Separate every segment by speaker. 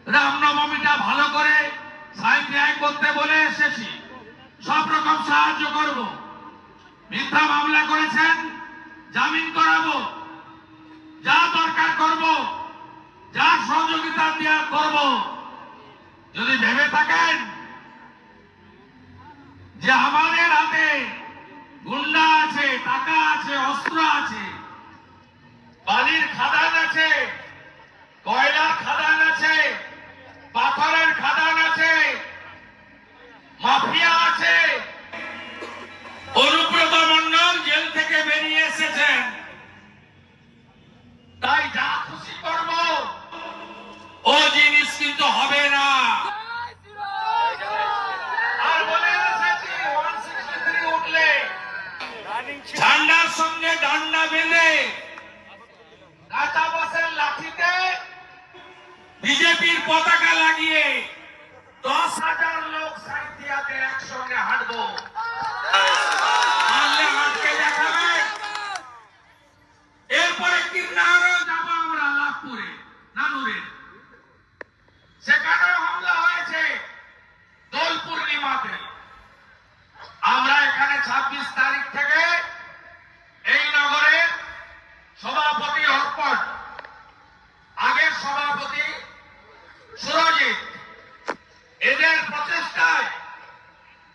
Speaker 1: রামনবমীটা ভালো করে সাইন করতে বলে এসেছি, সব রকম সাহায্য করব। মিথ্যা মামলা করেছেন, জামিন করাবো, যা দরকার করব, যা সহযোগিতা দেওয়া করব। যদি ভেবে থাকেন যে আমাদের হাতে গুন্ডা আছে, টাকা আছে, অস্ত্র আছে, বালির খাদান আছে, কয়লার খাদান আছে, পাথরের খাদান আছে, মাফিয়া আছে, অনুব্রত মণ্ডল জেল থেকে বেরিয়ে এসেছেন, তাই যা খুশি করব ও জিনিস কিন্তু হবে না। আর বলে এসেছি 163 উঠলে ঝান্ডার সঙ্গে ডান্ডা বেঁধে কাঁচা বাসের লাঠিতে বিজেপির পতাকা লাগিয়ে 10,000 লোক সাঁইথিয়াতে একসঙ্গে হাঁটবো। হাঁটকে দেখাবে। এরপরে কিন্নারও যাবো আমরা লাভপুরে, নানুরে, সেখানেও হামলা হয়েছে দোল পূর্ণিমাতে। আমরা এখানে 26 তারিখ থেকে এই নগরের সভাপতি অর্পণ, আগের সভাপতি সুরজিৎ, এদের প্রচেষ্টায়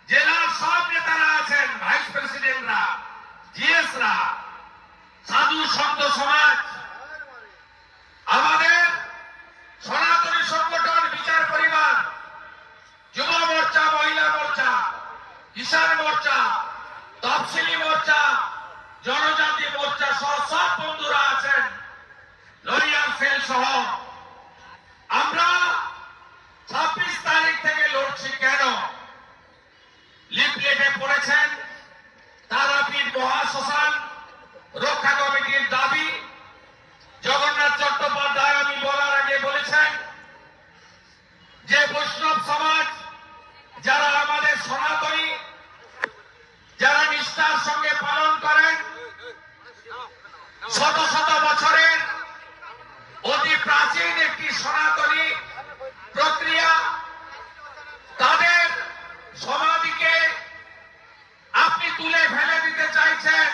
Speaker 1: জেলার সব নেতারা আছেন, ভাইস প্রেসিডেন্টরা, জিএসরা, সাধু সন্ত সমাজ, আমাদের সনাতনী সংগঠন বিচার পরিবার, যুব মোর্চা, মহিলা মোর্চা, কিষাণ মোর্চা, তফসিলি মোর্চা, জনজাতি মোর্চা সহ সব বন্ধুরা আছেন, লরিয়াল সেল সহ। আমরা 26 তারিখ থেকে লড়ছি। কেন? লিফলেটে পড়েছেন তারাপীঠ মহাশ্মশান রক্ষা কমিটির দাবি। জগন্নাথ চট্টোপাধ্যায় আমি বলার আগে বলেছেন যে বৈষ্ণব সমাজ, যারা আমাদের সনাতনী, যারা নিষ্ঠার সঙ্গে পালন করেন শত শত বছরের অতি প্রাচীন একটি সনাতনী প্রক্রিয়া, তাদের সমাধিকে আপনি তুলে ফেলে দিতে চাইছেন।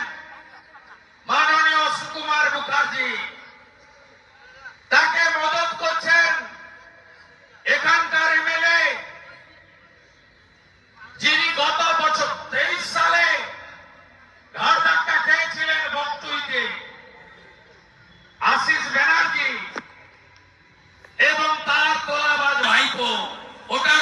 Speaker 1: মাননীয় সুকুমার মুখার্জি তাকে মদত করছেন এখানকার এমএলএ, যিনি গত বছর 23 সালে ঘাড় ধাক্কা খেয়েছিলেন বক্তুইতে, আশিস ব্যানার্জি, এবং তার তোলাবাজ ভাইপো। ওটা